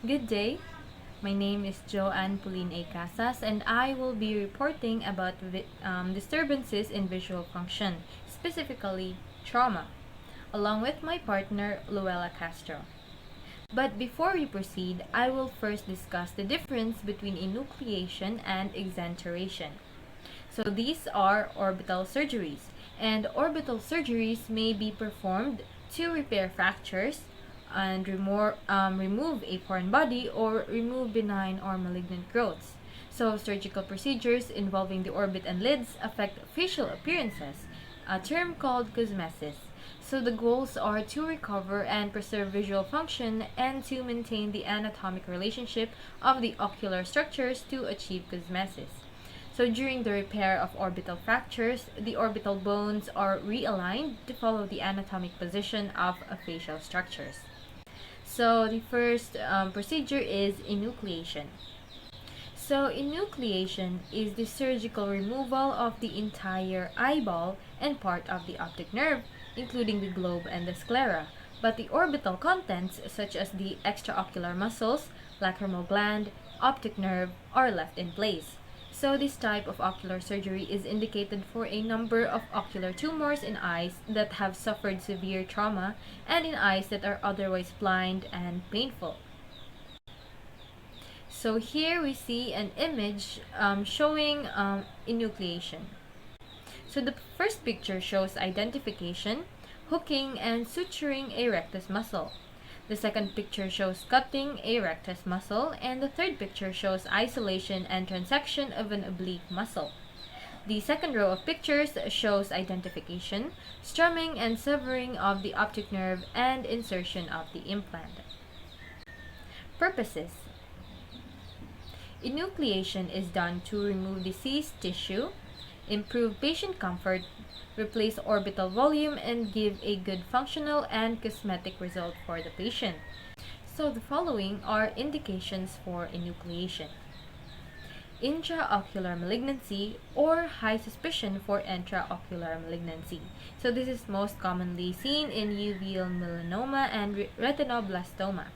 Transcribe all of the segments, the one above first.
Good day. My name is Joanne Pauline A. Casas, and I will be reporting about disturbances in visual function, specifically trauma, along with my partner, Luella Castro. But before we proceed, I will first discuss the difference between enucleation and exenteration. So these are orbital surgeries, and orbital surgeries may be performed to repair fractures and remove a foreign body or remove benign or malignant growths. So surgical procedures involving the orbit and lids affect facial appearances, a term called cosmesis. So the goals are to recover and preserve visual function and to maintain the anatomic relationship of the ocular structures to achieve cosmesis. So during the repair of orbital fractures, the orbital bones are realigned to follow the anatomic position of facial structures. So the first procedure is enucleation. So enucleation is the surgical removal of the entire eyeball and part of the optic nerve, including the globe and the sclera, but the orbital contents such as the extraocular muscles, lacrimal gland, optic nerve are left in place. So this type of ocular surgery is indicated for a number of ocular tumors in eyes that have suffered severe trauma and in eyes that are otherwise blind and painful. So here we see an image showing enucleation. So the first picture shows identification, hooking, and suturing a rectus muscle. The second picture shows cutting a rectus muscle, and the third picture shows isolation and transection of an oblique muscle. The second row of pictures shows identification, strumming and severing of the optic nerve, and insertion of the implant. Purposes: enucleation is done to remove diseased tissue, improve patient comfort, replace orbital volume, and give a good functional and cosmetic result for the patient. So the following are indications for enucleation: intraocular malignancy or high suspicion for intraocular malignancy. So this is most commonly seen in uveal melanoma and retinoblastoma.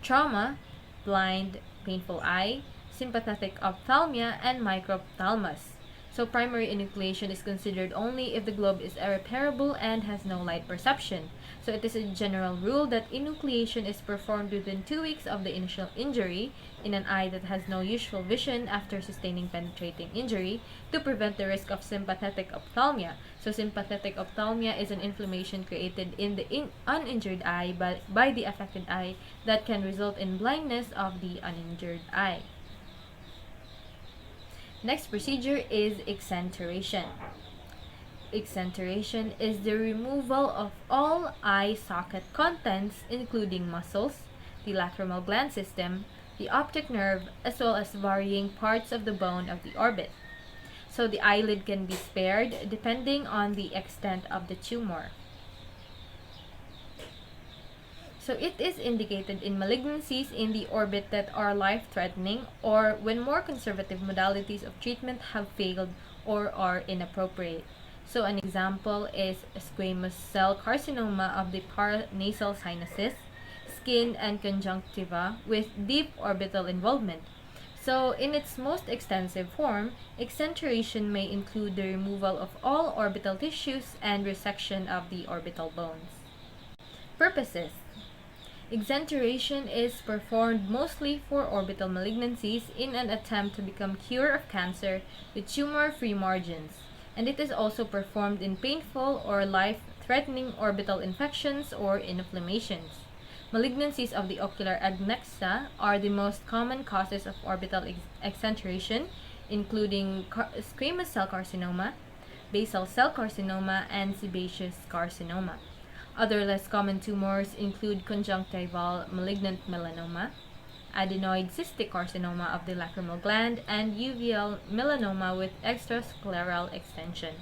Trauma, blind, painful eye, sympathetic ophthalmia, and microphthalmus. So primary enucleation is considered only if the globe is irreparable and has no light perception. So it is a general rule that enucleation is performed within 2 weeks of the initial injury in an eye that has no usual vision after sustaining penetrating injury to prevent the risk of sympathetic ophthalmia. So sympathetic ophthalmia is an inflammation created in the uninjured eye by the affected eye that can result in blindness of the uninjured eye. Next procedure is exenteration. Exenteration is the removal of all eye socket contents, including muscles, the lacrimal gland system, the optic nerve, as well as varying parts of the bone of the orbit. So the eyelid can be spared depending on the extent of the tumor. So it is indicated in malignancies in the orbit that are life-threatening or when more conservative modalities of treatment have failed or are inappropriate. So an example is squamous cell carcinoma of the paranasal sinuses, skin, and conjunctiva with deep orbital involvement. So in its most extensive form, exenteration may include the removal of all orbital tissues and resection of the orbital bones. Purposes: exenteration is performed mostly for orbital malignancies in an attempt to become cure of cancer with tumor-free margins, and it is also performed in painful or life-threatening orbital infections or inflammations. Malignancies of the ocular adnexa are the most common causes of orbital exenteration, including squamous cell carcinoma, basal cell carcinoma, and sebaceous carcinoma. Other less common tumors include conjunctival malignant melanoma, adenoid cystic carcinoma of the lacrimal gland, and uveal melanoma with extrascleral extension.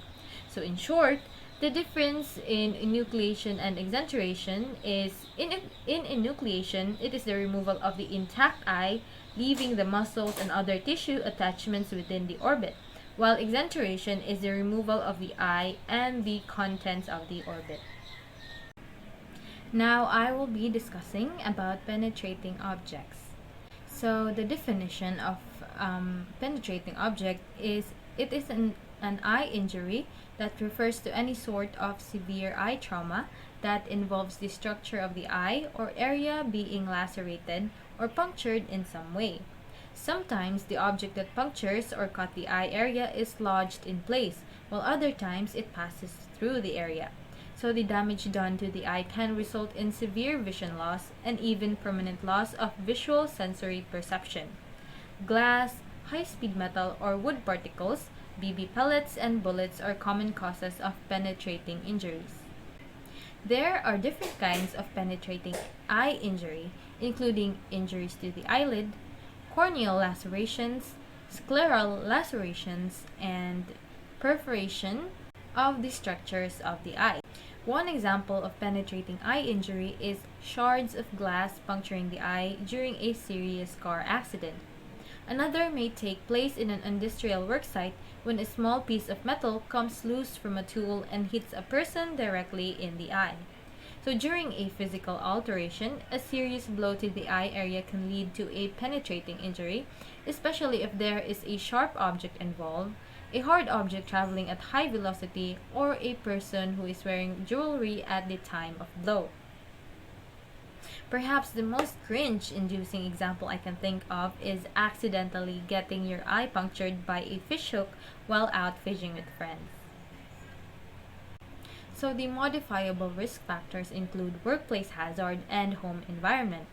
So in short, the difference in enucleation and exenteration is in enucleation, it is the removal of the intact eye, leaving the muscles and other tissue attachments within the orbit, while exenteration is the removal of the eye and the contents of the orbit. Now I will be discussing about penetrating objects. So the definition of penetrating object is it is an eye injury that refers to any sort of severe eye trauma that involves the structure of the eye or area being lacerated or punctured in some way. Sometimes the object that punctures or cut the eye area is lodged in place, while other times it passes through the area. So the damage done to the eye can result in severe vision loss and even permanent loss of visual sensory perception. Glass, high-speed metal or wood particles, BB pellets, and bullets are common causes of penetrating injuries. There are different kinds of penetrating eye injury, including injuries to the eyelid, corneal lacerations, scleral lacerations, and perforation of the structures of the eye. One example of penetrating eye injury is shards of glass puncturing the eye during a serious car accident. Another may take place in an industrial worksite when a small piece of metal comes loose from a tool and hits a person directly in the eye. So during a physical alteration, a serious blow to the eye area can lead to a penetrating injury, especially if there is a sharp object involved, a hard object traveling at high velocity, or a person who is wearing jewelry at the time of blow. Perhaps the most cringe-inducing example I can think of is accidentally getting your eye punctured by a fish hook while out fishing with friends. So the modifiable risk factors include workplace hazard and home environment.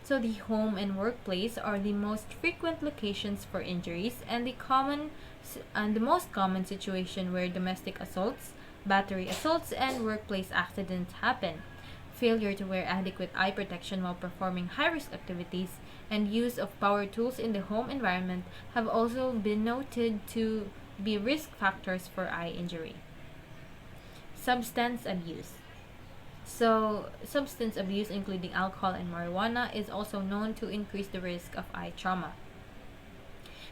So the home and workplace are the most frequent locations for injuries and the most common situation where domestic assaults, battery assaults, and workplace accidents happen. Failure to wear adequate eye protection while performing high-risk activities and use of power tools in the home environment have also been noted to be risk factors for eye injury. Substance abuse. So, substance abuse, including alcohol and marijuana, is also known to increase the risk of eye trauma.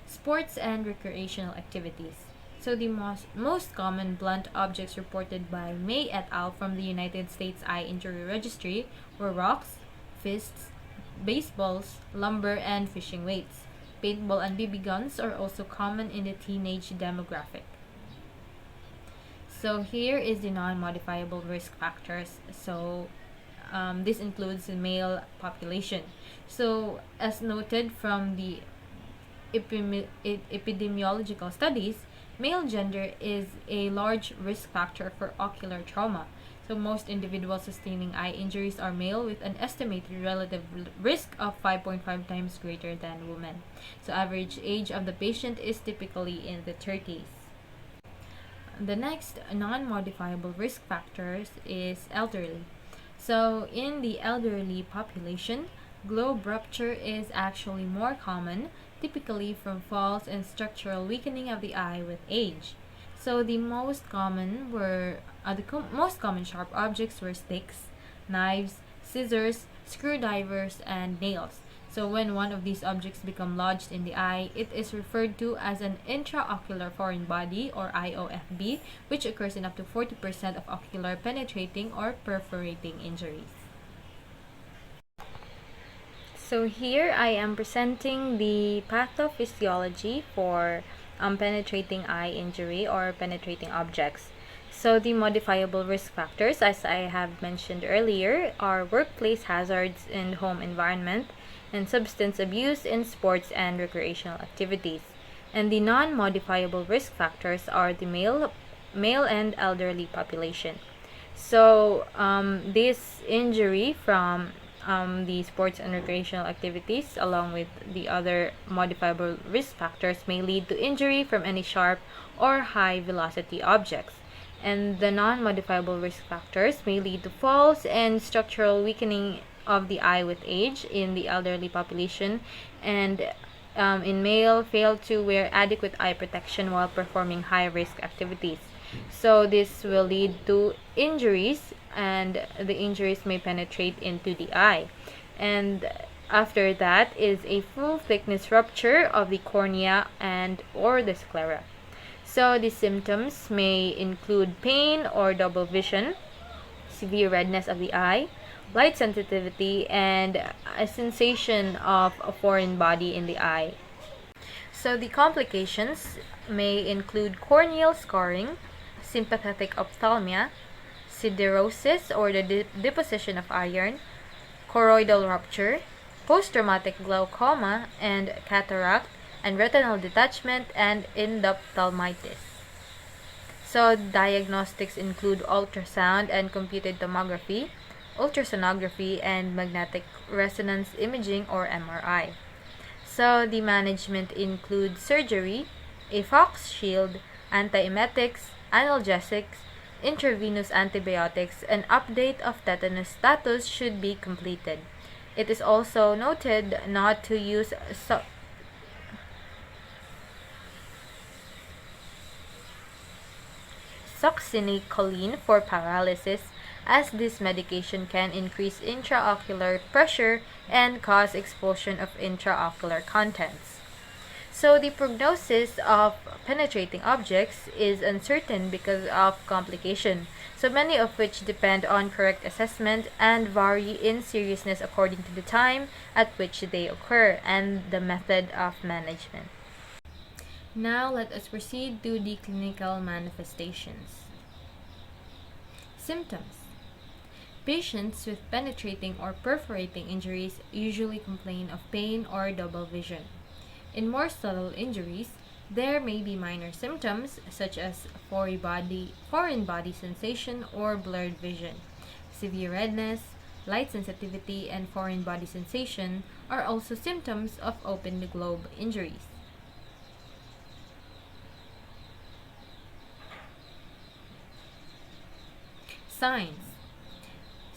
Sports and recreational activities. So, the most common blunt objects reported by May et al. From the United States Eye Injury Registry were rocks, fists, baseballs, lumber, and fishing weights. Paintball and BB guns are also common in the teenage demographic. So here is the non-modifiable risk factors. So this includes the male population. So as noted from the epidemiological studies, male gender is a large risk factor for ocular trauma. So most individuals sustaining eye injuries are male with an estimated relative risk of 5.5 times greater than women. So average age of the patient is typically in the 30s. The next non-modifiable risk factors is elderly. So in the elderly population, globe rupture is actually more common, typically from falls and structural weakening of the eye with age. So the most common sharp objects were sticks, knives, scissors, screwdrivers, and nails. So when one of these objects become lodged in the eye, it is referred to as an intraocular foreign body or IOFB, which occurs in up to 40% of ocular penetrating or perforating injuries. So here I am presenting the pathophysiology for penetrating eye injury or penetrating objects. So the modifiable risk factors, as I have mentioned earlier, are workplace hazards in home environment and substance abuse in sports and recreational activities. And the non-modifiable risk factors are the male and elderly population. So this injury from the sports and recreational activities, along with the other modifiable risk factors, may lead to injury from any sharp or high velocity objects. And the non-modifiable risk factors may lead to falls and structural weakening of the eye with age in the elderly population, and in male fail to wear adequate eye protection while performing high-risk activities. So this will lead to injuries, and the injuries may penetrate into the eye. And after that is a full thickness rupture of the cornea and or the sclera. So the symptoms may include pain or double vision, severe redness of the eye, light sensitivity, and a sensation of a foreign body in the eye. So the complications may include corneal scarring, sympathetic ophthalmia, siderosis or the deposition of iron, choroidal rupture, post-traumatic glaucoma and cataract, and retinal detachment and endophthalmitis. So diagnostics include ultrasound and computed tomography, ultrasonography, and magnetic resonance imaging or MRI. So the management includes surgery, a Fox shield, antiemetics, analgesics, intravenous antibiotics, and update of tetanus status should be completed. It is also noted not to use succinylcholine for paralysis, as this medication can increase intraocular pressure and cause expulsion of intraocular contents. So the prognosis of penetrating objects is uncertain because of complication, so many of which depend on correct assessment and vary in seriousness according to the time at which they occur and the method of management. Now let us proceed to the clinical manifestations. Symptoms. Patients with penetrating or perforating injuries usually complain of pain or double vision. In more subtle injuries, there may be minor symptoms such as foreign body sensation or blurred vision. Severe redness, light sensitivity, and foreign body sensation are also symptoms of open globe injuries. Signs.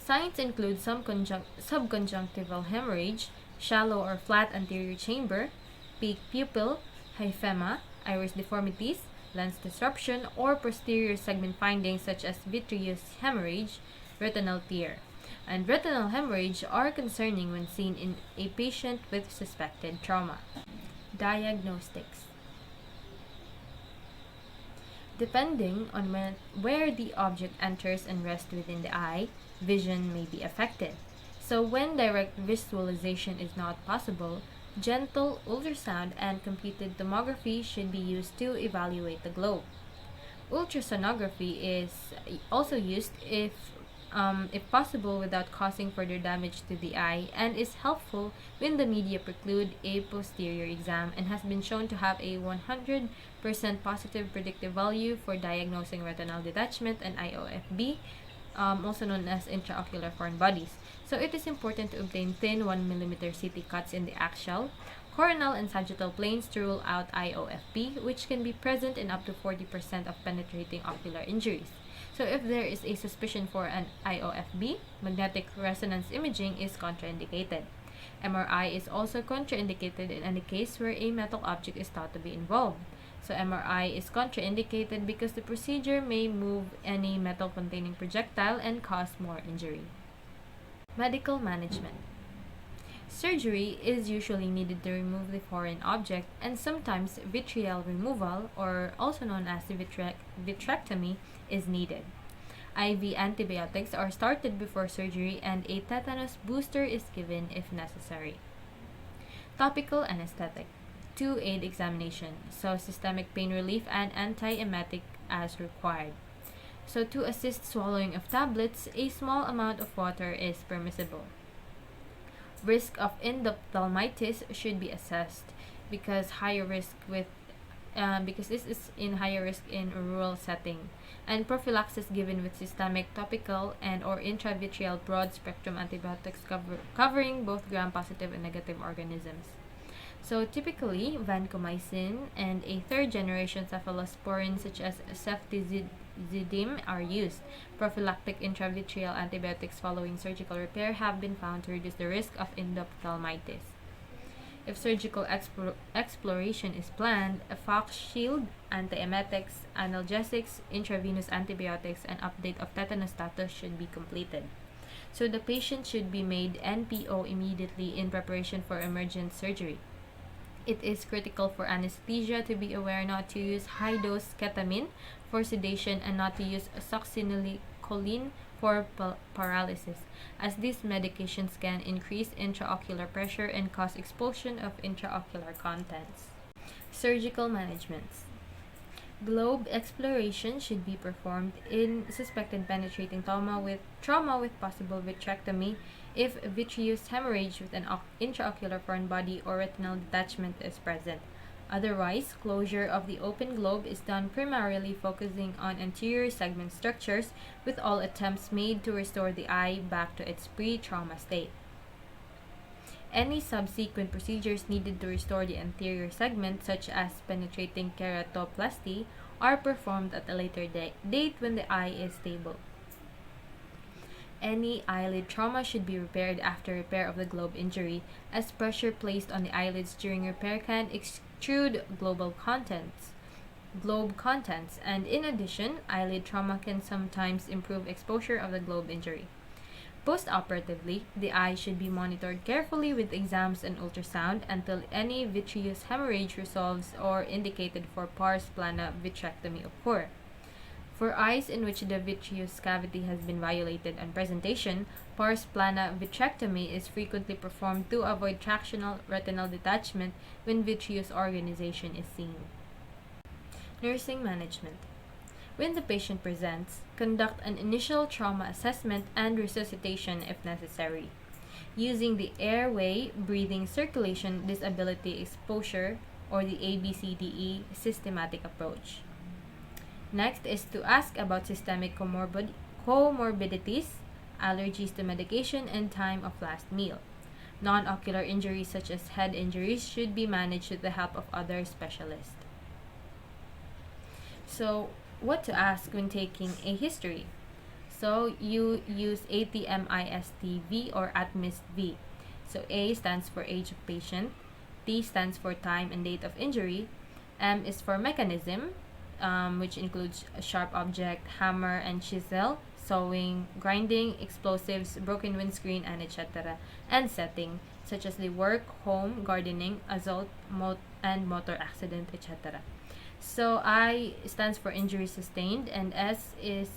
Signs include subconjunctival hemorrhage, shallow or flat anterior chamber, peak pupil, hyphema, iris deformities, lens disruption, or posterior segment findings such as vitreous hemorrhage, retinal tear. And retinal hemorrhage are concerning when seen in a patient with suspected trauma. Diagnostics. Depending on where the object enters and rests within the eye, vision may be affected. So when direct visualization is not possible, gentle ultrasound and computed tomography should be used to evaluate the globe. Ultrasonography is also used if possible without causing further damage to the eye, and is helpful when the media preclude a posterior exam, and has been shown to have a 100% positive predictive value for diagnosing retinal detachment and IOFB, also known as intraocular foreign bodies. So it is important to obtain thin 1 mm CT cuts in the axial, coronal, and sagittal planes to rule out IOFB, which can be present in up to 40% of penetrating ocular injuries. So if there is a suspicion for an IOFB, magnetic resonance imaging is contraindicated. MRI is also contraindicated in any case where a metal object is thought to be involved. So MRI is contraindicated because the procedure may move any metal-containing projectile and cause more injury. Medical management. Surgery is usually needed to remove the foreign object, and sometimes vitreal removal, or also known as vitrectomy, is needed. IV antibiotics are started before surgery, and a tetanus booster is given if necessary. Topical anesthetic to aid examination, so systemic pain relief and antiemetic as required. So to assist swallowing of tablets, a small amount of water is permissible. Risk of endophthalmitis should be assessed because this is in higher risk in a rural setting, and prophylaxis given with systemic, topical, and or intravitreal broad spectrum antibiotics covering both gram-positive and negative organisms. So typically, vancomycin and a third-generation cephalosporin such as ceftizidime are used. Prophylactic intravitreal antibiotics following surgical repair have been found to reduce the risk of endophthalmitis. If surgical exploration is planned, a Fox shield, antiemetics, analgesics, intravenous antibiotics, and update of tetanus status should be completed. So the patient should be made NPO immediately in preparation for emergent surgery. It is critical for anesthesia to be aware not to use high-dose ketamine for sedation and not to use succinylcholine for paralysis, as these medications can increase intraocular pressure and cause expulsion of intraocular contents. Surgical managements. Globe exploration should be performed in suspected penetrating trauma with possible vitrectomy if vitreous hemorrhage with an intraocular foreign body or retinal detachment is present. Otherwise, closure of the open globe is done primarily focusing on anterior segment structures, with all attempts made to restore the eye back to its pre-trauma state. Any subsequent procedures needed to restore the anterior segment, such as penetrating keratoplasty, are performed at a later date when the eye is stable. Any eyelid trauma should be repaired after repair of the globe injury, as pressure placed on the eyelids during repair can extrude globe contents, and in addition, eyelid trauma can sometimes improve exposure of the globe injury. Post-operatively, the eye should be monitored carefully with exams and ultrasound until any vitreous hemorrhage resolves or indicated for pars plana vitrectomy occur. For eyes in which the vitreous cavity has been violated on presentation, pars plana vitrectomy is frequently performed to avoid tractional retinal detachment when vitreous organization is seen. Nursing management. When the patient presents, conduct an initial trauma assessment and resuscitation if necessary, using the airway, breathing, circulation, disability exposure, or the ABCDE systematic approach. Next is to ask about systemic comorbidities, allergies to medication, and time of last meal. Non-ocular injuries such as head injuries should be managed with the help of other specialists. So, what to ask when taking a history? So, you use ATMIST-V or ATMIST-V. So, A stands for age of patient, T stands for time and date of injury, M is for mechanism, which includes a sharp object, hammer and chisel, sewing, grinding, explosives, broken windscreen, and etc. And setting, such as the work, home, gardening, assault, and motor accident, etc. So I stands for injury sustained, and S is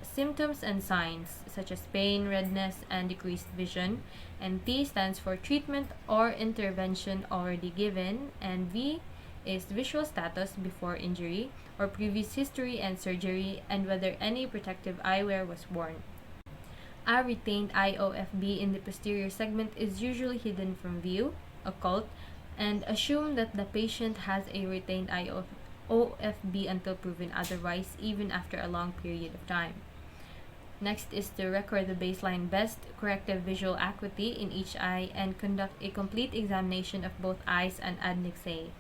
symptoms and signs such as pain, redness, and decreased vision. And T stands for treatment or intervention already given. And V is visual status before injury or previous history and surgery, and whether any protective eyewear was worn. A retained IOFB in the posterior segment is usually hidden from view, occult, and assume that the patient has a retained OFB until proven otherwise, even after a long period of time. Next is to record the baseline best corrective visual acuity in each eye and conduct a complete examination of both eyes and adnexae.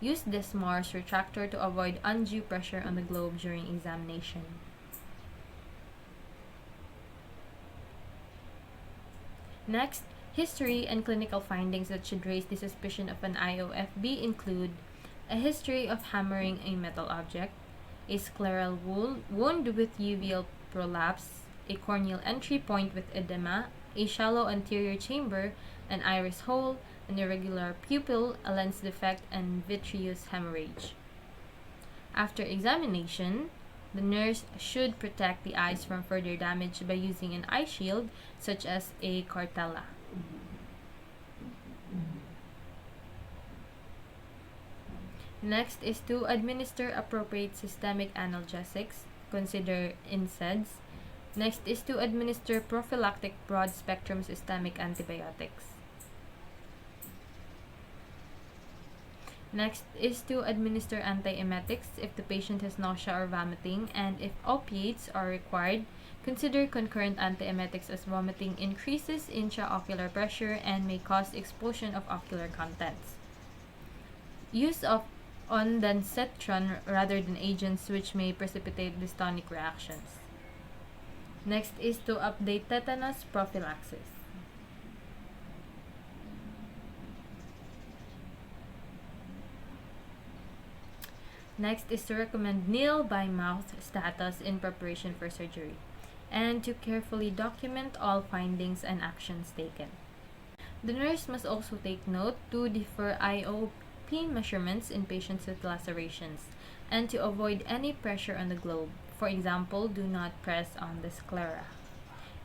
Use Desmar's retractor to avoid undue pressure on the globe during examination. Next, history and clinical findings that should raise the suspicion of an IOFB include a history of hammering a metal object, a scleral wound with uveal prolapse, a corneal entry point with edema, a shallow anterior chamber, an iris hole, an irregular pupil, a lens defect, and vitreous hemorrhage. After examination, the nurse should protect the eyes from further damage by using an eye shield such as a cartella. Next is to administer appropriate systemic analgesics, consider NSAIDs. Next is to administer prophylactic broad-spectrum systemic antibiotics. Next is to administer antiemetics if the patient has nausea or vomiting, and if opiates are required, consider concurrent antiemetics as vomiting increases intraocular pressure and may cause expulsion of ocular contents. Use of ondansetron rather than agents which may precipitate dystonic reactions. Next is to update tetanus prophylaxis. Next is to recommend nil by mouth status in preparation for surgery, and to carefully document all findings and actions taken. The nurse must also take note to defer IOP measurements in patients with lacerations, and to avoid any pressure on the globe For example, do not press on the sclera.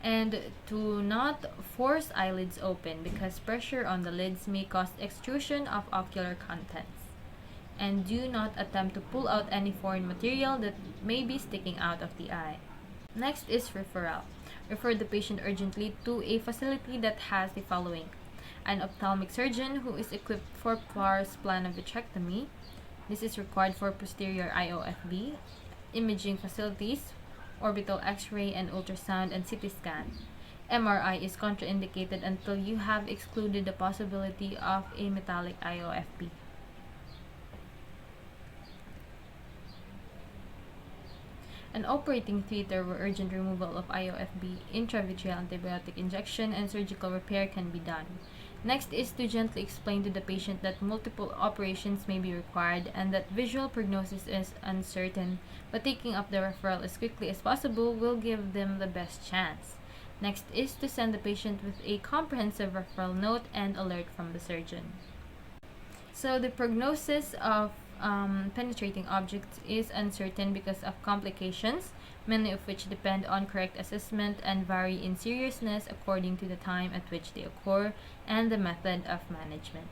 And do not force eyelids open because pressure on the lids may cause extrusion of ocular contents. And do not attempt to pull out any foreign material that may be sticking out of the eye. Next is referral. Refer the patient urgently to a facility that has the following: an ophthalmic surgeon who is equipped for pars plana vitrectomy. This is required for posterior IOFB, imaging facilities, orbital X-ray and ultrasound and CT scan. MRI is contraindicated until you have excluded the possibility of a metallic IOFB. An operating theater where urgent removal of IOFB, intravitreal antibiotic injection, and surgical repair can be done. Next is to gently explain to the patient that multiple operations may be required and that visual prognosis is uncertain, but taking up the referral as quickly as possible will give them the best chance. Next is to send the patient with a comprehensive referral note and alert from the surgeon. So the prognosis of penetrating objects is uncertain because of complications, many of which depend on correct assessment and vary in seriousness according to the time at which they occur and the method of management.